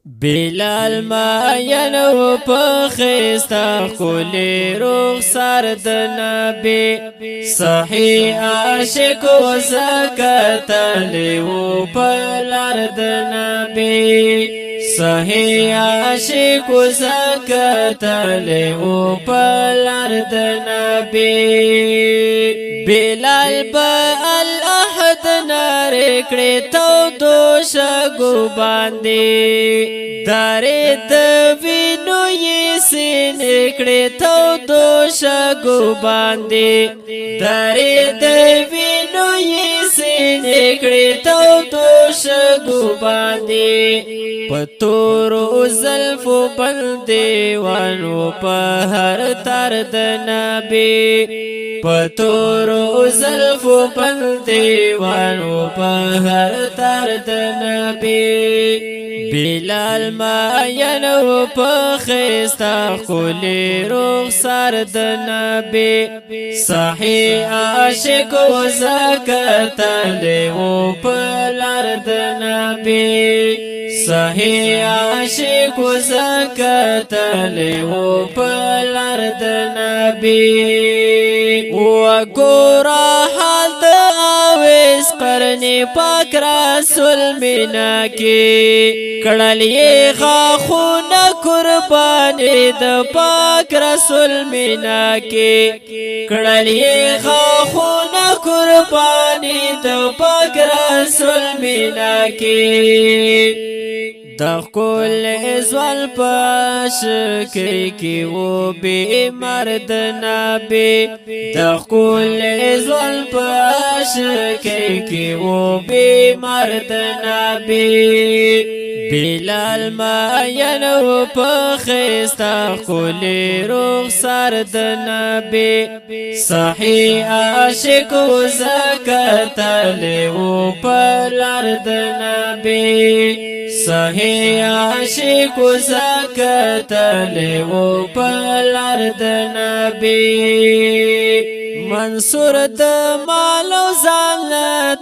بلال ما ینو پخستا خولی رخسار د نبی صحیح عاشق و زکتلی و پلار د نبی صحیح عاشق و زکتلی و پلار د نبی بلال با الاحد نارکڑی تو دوشگو باندی داره د وینو یې سینکړې تو دوشګو باندې داره د وینو یې سینکړې تو دوشګو باندې پتورو زلفو باندې وانو په هر تر د نبی پتورو زلفو باندې وانو په هر تر د نبی بلال ما ینو پخستا خولی رخسار د نبی صحیح عاشق و زکتلی و پلار د نبی صحیح عاشق و زکتلی و پلار د نبی و گورا حال د اویس قرنی پاک رسول مینا کی کڑلی غاخون قربانی د پاک رسول مینا کی کڑلی غاخون قربانی د پاک رسول مینا کی د کل ازوال پاش کی و بیمار د نبی د کل ازوال پاش کی و بیمار د نبی بلال ما ینو پخستا خولی رخسار د نبی صحیح عاشق و زکتلی و پلار د نبی صحیح عاشق و زکتلی و پلار د نبی منصور د مالو زان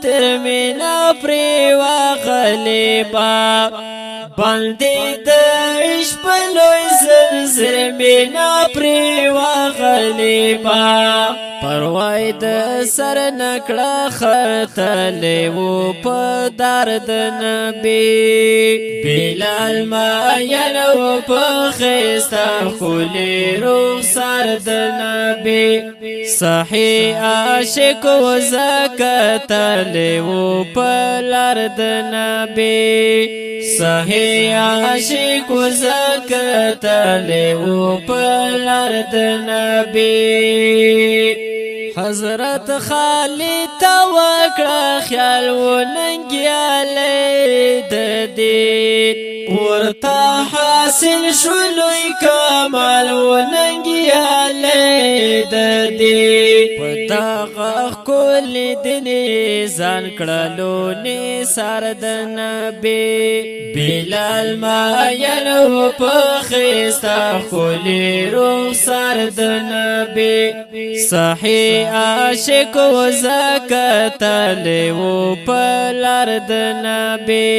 ترمینا پریوا غلیبا بندی د عشق لوی زلزل مینا پریوا غلیبا پروای د سر نکړه خرتلی و په درد نبی بلال ما ینو پخستا خولی رخسار د نبی صحیح عاشق و زکتلی و پلار د نبی صحیح عاشق و زکتلی و پلار د نبی حضرت خالد توکړه خیال و ننګیاله د دې ورته حاصل شولوی کمال و ننګیاله د دې پتاغه کول دې ځان کړلو نه سر د نبی بلال ما ینو پخستا خولی رخسار د نبی صحیح عاشق و زکتلی و پلار د نبی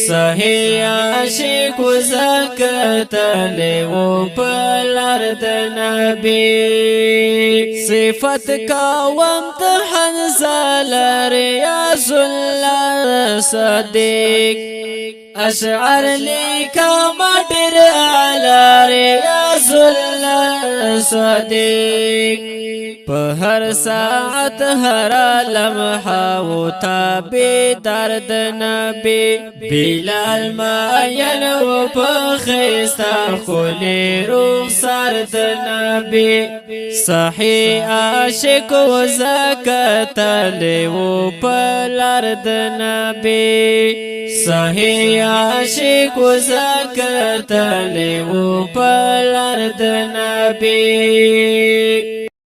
صحیح عاشق و زکتلی و پلار د نبی صفت کاوم د حنزل ریاض الله صدیق اشعر لیکا مدر علی ریاض الله صدیق په هر ساعت هر لمحه و تابع درد نبی بلال ما ینو پخستا خولی رخسار د نبی صحیح عاشق و زکتلی و پلار د نبی صحیح عاشق و زکتلی و پلار د نبی